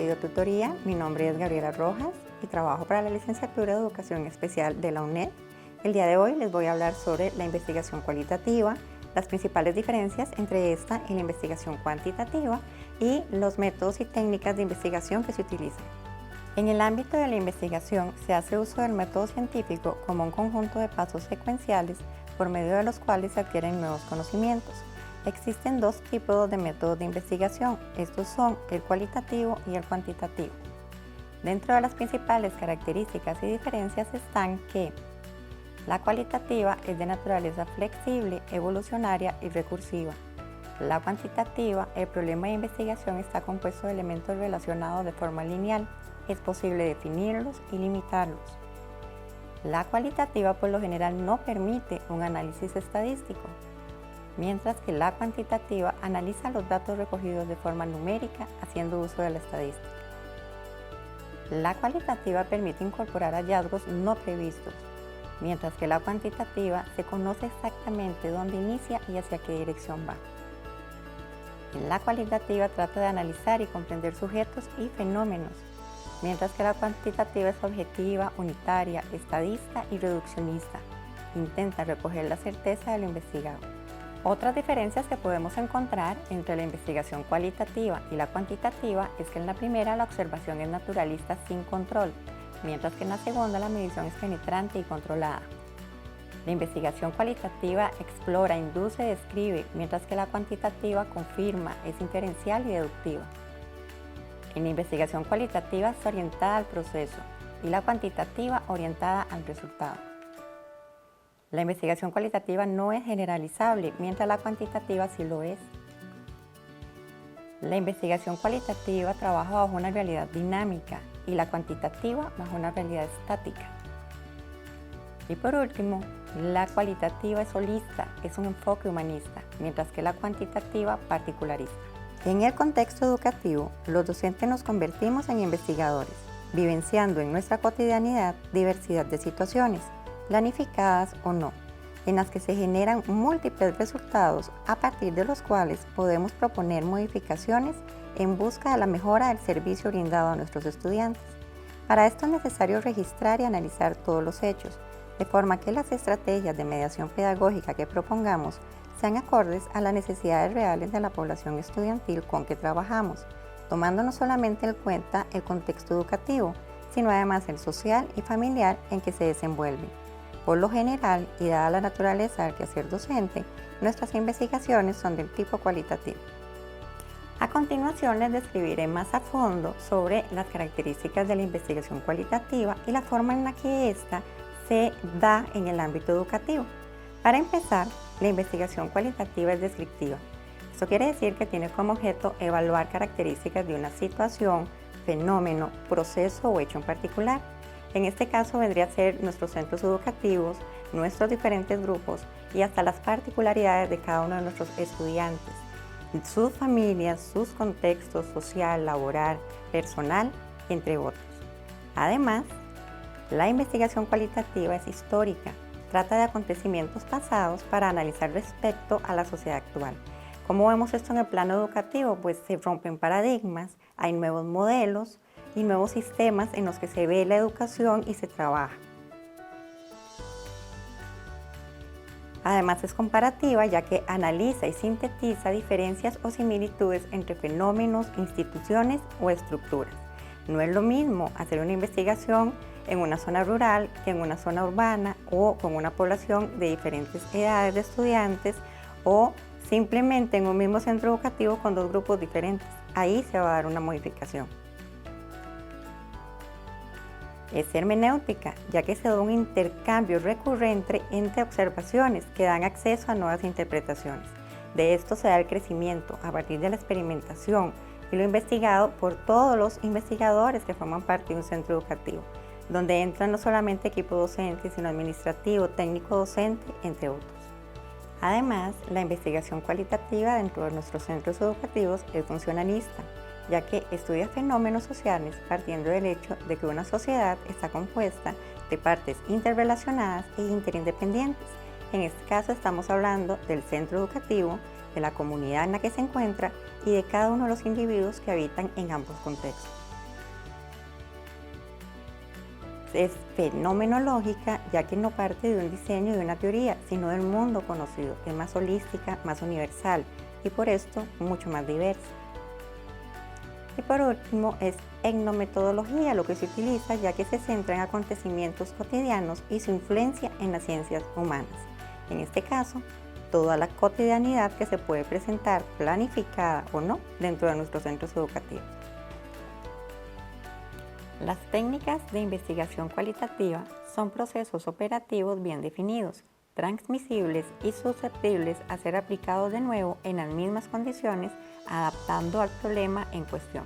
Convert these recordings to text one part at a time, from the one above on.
Videotutoría. Mi nombre es Gabriela Rojas y trabajo para la Licenciatura de Educación Especial de la UNED. El día de hoy les voy a hablar sobre la investigación cualitativa, las principales diferencias entre esta y la investigación cuantitativa y los métodos y técnicas de investigación que se utilizan. En el ámbito de la investigación se hace uso del método científico como un conjunto de pasos secuenciales por medio de los cuales se adquieren nuevos conocimientos. Existen dos tipos de métodos de investigación, estos son el cualitativo y el cuantitativo. Dentro de las principales características y diferencias están que la cualitativa es de naturaleza flexible, evolucionaria y recursiva. La cuantitativa, el problema de investigación está compuesto de elementos relacionados de forma lineal, es posible definirlos y limitarlos. La cualitativa por lo general no permite un análisis estadístico, mientras que la cuantitativa analiza los datos recogidos de forma numérica haciendo uso de la estadística. La cualitativa permite incorporar hallazgos no previstos, mientras que la cuantitativa se conoce exactamente dónde inicia y hacia qué dirección va. La cualitativa trata de analizar y comprender sujetos y fenómenos, mientras que la cuantitativa es objetiva, unitaria, estadista y reduccionista. Intenta recoger la certeza de lo investigado. Otras diferencias que podemos encontrar entre la investigación cualitativa y la cuantitativa es que en la primera la observación es naturalista sin control, mientras que en la segunda la medición es penetrante y controlada. La investigación cualitativa explora, induce, describe, mientras que la cuantitativa confirma, es inferencial y deductiva. En la investigación cualitativa es orientada al proceso y la cuantitativa orientada al resultado. La investigación cualitativa no es generalizable, mientras la cuantitativa sí lo es. La investigación cualitativa trabaja bajo una realidad dinámica y la cuantitativa bajo una realidad estática. Y por último, la cualitativa es holista, es un enfoque humanista, mientras que la cuantitativa particularista. En el contexto educativo, los docentes nos convertimos en investigadores, vivenciando en nuestra cotidianidad diversidad de situaciones, planificadas o no, en las que se generan múltiples resultados a partir de los cuales podemos proponer modificaciones en busca de la mejora del servicio brindado a nuestros estudiantes. Para esto es necesario registrar y analizar todos los hechos, de forma que las estrategias de mediación pedagógica que propongamos sean acordes a las necesidades reales de la población estudiantil con que trabajamos, tomando no solamente en cuenta el contexto educativo, sino además el social y familiar en que se desenvuelve. Por lo general, y dada la naturaleza del quehacer docente, nuestras investigaciones son del tipo cualitativo. A continuación les describiré más a fondo sobre las características de la investigación cualitativa y la forma en la que ésta se da en el ámbito educativo. Para empezar, la investigación cualitativa es descriptiva. Esto quiere decir que tiene como objeto evaluar características de una situación, fenómeno, proceso o hecho en particular. En este caso vendría a ser nuestros centros educativos, nuestros diferentes grupos y hasta las particularidades de cada uno de nuestros estudiantes, sus familias, sus contextos social, laboral, personal, entre otros. Además, la investigación cualitativa es histórica, trata de acontecimientos pasados para analizar respecto a la sociedad actual. ¿Cómo vemos esto en el plano educativo? Pues se rompen paradigmas, hay nuevos modelos y nuevos sistemas en los que se ve la educación y se trabaja. Además es comparativa ya que analiza y sintetiza diferencias o similitudes entre fenómenos, instituciones o estructuras. No es lo mismo hacer una investigación en una zona rural que en una zona urbana o con una población de diferentes edades de estudiantes o simplemente en un mismo centro educativo con dos grupos diferentes. Ahí se va a dar una modificación. Es hermenéutica, ya que se da un intercambio recurrente entre observaciones que dan acceso a nuevas interpretaciones. De esto se da el crecimiento a partir de la experimentación y lo investigado por todos los investigadores que forman parte de un centro educativo, donde entran no solamente equipo docente, sino administrativo, técnico docente, entre otros. Además, la investigación cualitativa dentro de nuestros centros educativos es funcionalista, ya que estudia fenómenos sociales partiendo del hecho de que una sociedad está compuesta de partes interrelacionadas e interindependientes. En este caso estamos hablando del centro educativo, de la comunidad en la que se encuentra y de cada uno de los individuos que habitan en ambos contextos. Es fenomenológica, ya que no parte de un diseño y de una teoría, sino del mundo conocido. Es más holística, más universal y por esto mucho más diversa. Y por último es etnometodología, lo que se utiliza ya que se centra en acontecimientos cotidianos y su influencia en las ciencias humanas. En este caso, toda la cotidianidad que se puede presentar, planificada o no, dentro de nuestros centros educativos. Las técnicas de investigación cualitativa son procesos operativos bien definidos, transmisibles y susceptibles a ser aplicados de nuevo en las mismas condiciones, adaptando al problema en cuestión.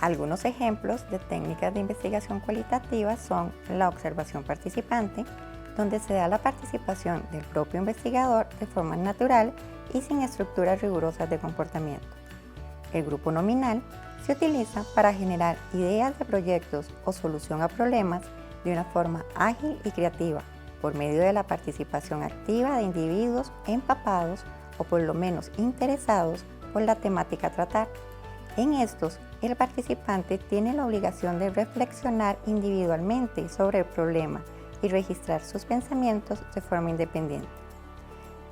Algunos ejemplos de técnicas de investigación cualitativa son la observación participante, donde se da la participación del propio investigador de forma natural y sin estructuras rigurosas de comportamiento. El grupo nominal se utiliza para generar ideas de proyectos o solución a problemas de una forma ágil y creativa, por medio de la participación activa de individuos empapados o por lo menos interesados por la temática a tratar. En estos, el participante tiene la obligación de reflexionar individualmente sobre el problema y registrar sus pensamientos de forma independiente.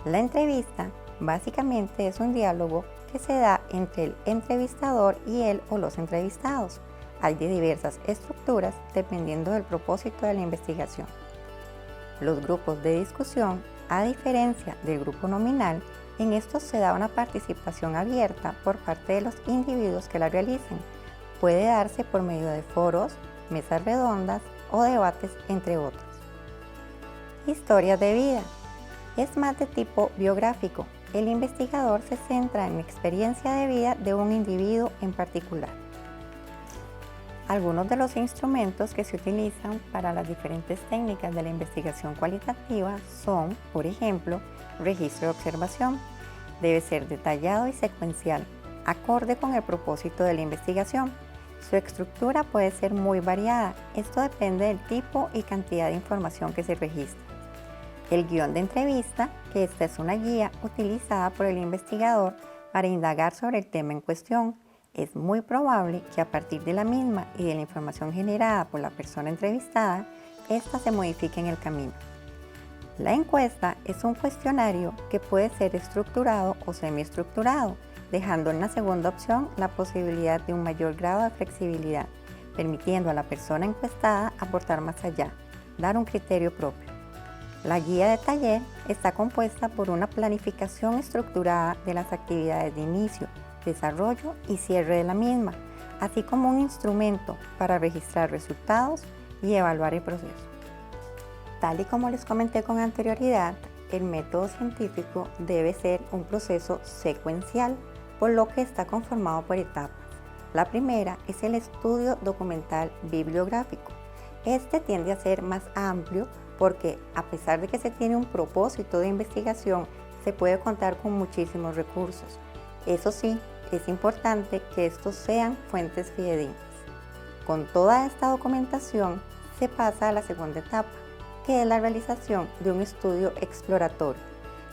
La entrevista básicamente es un diálogo que se da entre el entrevistador y él o los entrevistados. Hay de diversas estructuras dependiendo del propósito de la investigación. Los grupos de discusión, a diferencia del grupo nominal, en estos se da una participación abierta por parte de los individuos que la realizan. Puede darse por medio de foros, mesas redondas o debates, entre otros. Historias de vida. Es más de tipo biográfico. El investigador se centra en la experiencia de vida de un individuo en particular. Algunos de los instrumentos que se utilizan para las diferentes técnicas de la investigación cualitativa son, por ejemplo, registro de observación. Debe ser detallado y secuencial, acorde con el propósito de la investigación. Su estructura puede ser muy variada. Esto depende del tipo y cantidad de información que se registra. El guión de entrevista, que esta es una guía utilizada por el investigador para indagar sobre el tema en cuestión. Es muy probable que a partir de la misma y de la información generada por la persona entrevistada, ésta se modifique en el camino. La encuesta es un cuestionario que puede ser estructurado o semiestructurado, dejando en la segunda opción la posibilidad de un mayor grado de flexibilidad, permitiendo a la persona encuestada aportar más allá, dar un criterio propio. La guía de taller está compuesta por una planificación estructurada de las actividades de inicio, desarrollo y cierre de la misma, así como un instrumento para registrar resultados y evaluar el proceso. Tal y como les comenté con anterioridad, el método científico debe ser un proceso secuencial, por lo que está conformado por etapas. La primera es el estudio documental bibliográfico. Este tiende a ser más amplio porque, a pesar de que se tiene un propósito de investigación, se puede contar con muchísimos recursos. Eso sí, es importante que estos sean fuentes fidedignas. Con toda esta documentación, se pasa a la segunda etapa, que es la realización de un estudio exploratorio,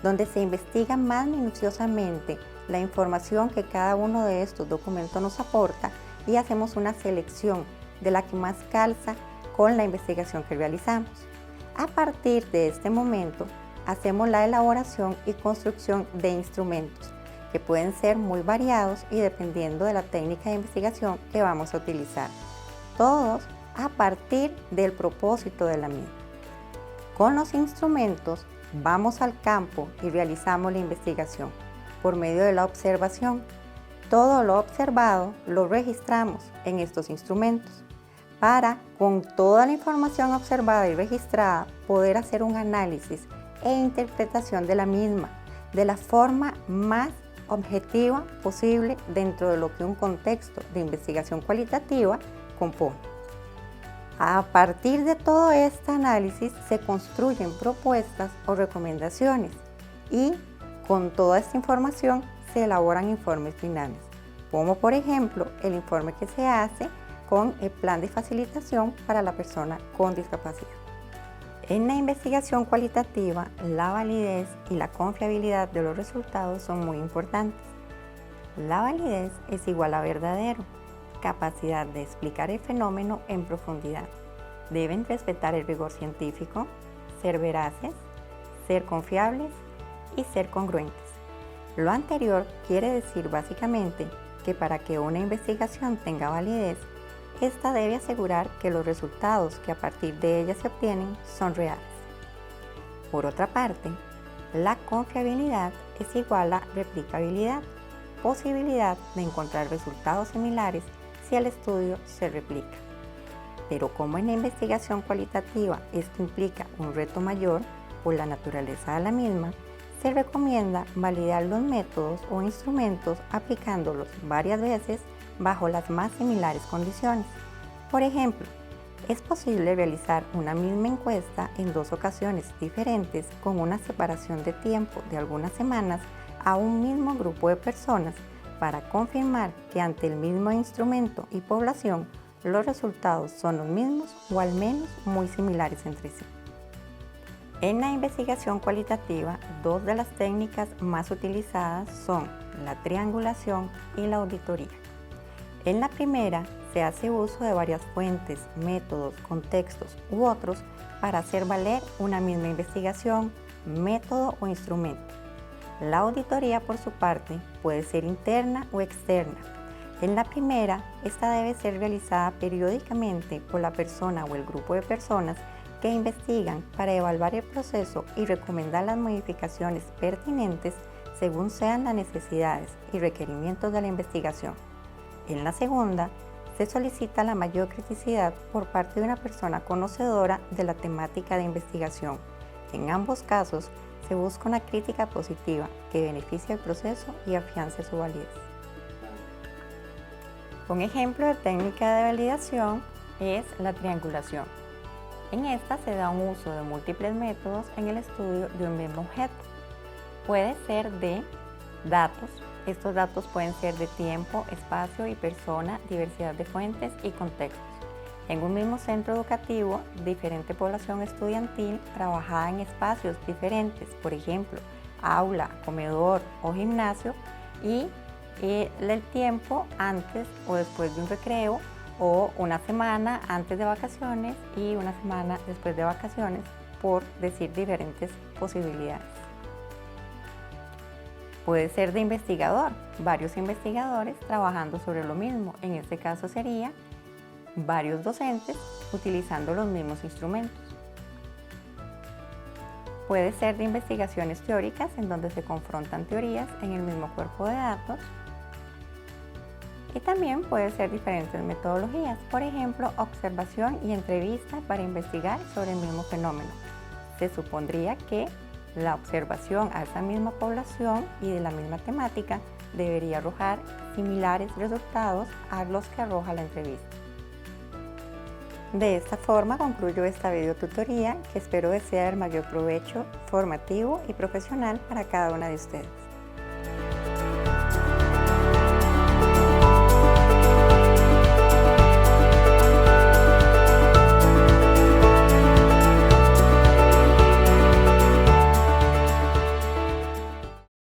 donde se investiga más minuciosamente la información que cada uno de estos documentos nos aporta y hacemos una selección de la que más calza con la investigación que realizamos. A partir de este momento, hacemos la elaboración y construcción de instrumentos, que pueden ser muy variados y dependiendo de la técnica de investigación que vamos a utilizar, todos a partir del propósito de la misma. Con los instrumentos vamos al campo y realizamos la investigación por medio de la observación. Todo lo observado lo registramos en estos instrumentos para, con toda la información observada y registrada, poder hacer un análisis e interpretación de la misma de la forma más objetiva posible dentro de lo que un contexto de investigación cualitativa compone. A partir de todo este análisis se construyen propuestas o recomendaciones y con toda esta información se elaboran informes finales, como por ejemplo el informe que se hace con el plan de facilitación para la persona con discapacidad. En la investigación cualitativa, la validez y la confiabilidad de los resultados son muy importantes. La validez es igual a verdadero, capacidad de explicar el fenómeno en profundidad. Deben respetar el rigor científico, ser veraces, ser confiables y ser congruentes. Lo anterior quiere decir básicamente que para que una investigación tenga validez, esta debe asegurar que los resultados que a partir de ella se obtienen son reales. Por otra parte, la confiabilidad es igual a replicabilidad, posibilidad de encontrar resultados similares si el estudio se replica. Pero como en la investigación cualitativa esto implica un reto mayor por la naturaleza de la misma, se recomienda validar los métodos o instrumentos aplicándolos varias veces bajo las más similares condiciones. Por ejemplo, es posible realizar una misma encuesta en 2 ocasiones diferentes con una separación de tiempo de algunas semanas a un mismo grupo de personas para confirmar que ante el mismo instrumento y población los resultados son los mismos o al menos muy similares entre sí. En la investigación cualitativa, 2 de las técnicas más utilizadas son la triangulación y la auditoría. En la primera, se hace uso de varias fuentes, métodos, contextos u otros para hacer valer una misma investigación, método o instrumento. La auditoría, por su parte, puede ser interna o externa. En la primera, esta debe ser realizada periódicamente por la persona o el grupo de personas que investigan para evaluar el proceso y recomendar las modificaciones pertinentes según sean las necesidades y requerimientos de la investigación. En la segunda, se solicita la mayor criticidad por parte de una persona conocedora de la temática de investigación. En ambos casos, se busca una crítica positiva que beneficie el proceso y afiance su validez. Un ejemplo de técnica de validación es la triangulación. En esta se da un uso de múltiples métodos en el estudio de un mismo objeto. Puede ser de datos. Estos datos pueden ser de tiempo, espacio y persona, diversidad de fuentes y contextos. En un mismo centro educativo, diferente población estudiantil trabajada en espacios diferentes, por ejemplo, aula, comedor o gimnasio, y el tiempo antes o después de un recreo, o una semana antes de vacaciones y una semana después de vacaciones, por decir diferentes posibilidades. Puede ser de investigador, varios investigadores trabajando sobre lo mismo. En este caso sería varios docentes utilizando los mismos instrumentos. Puede ser de investigaciones teóricas en donde se confrontan teorías en el mismo cuerpo de datos. Y también puede ser diferentes metodologías, por ejemplo, observación y entrevista para investigar sobre el mismo fenómeno. Se supondría que la observación a esa misma población y de la misma temática debería arrojar similares resultados a los que arroja la entrevista. De esta forma concluyo esta videotutoría que espero que sea del mayor provecho formativo y profesional para cada una de ustedes.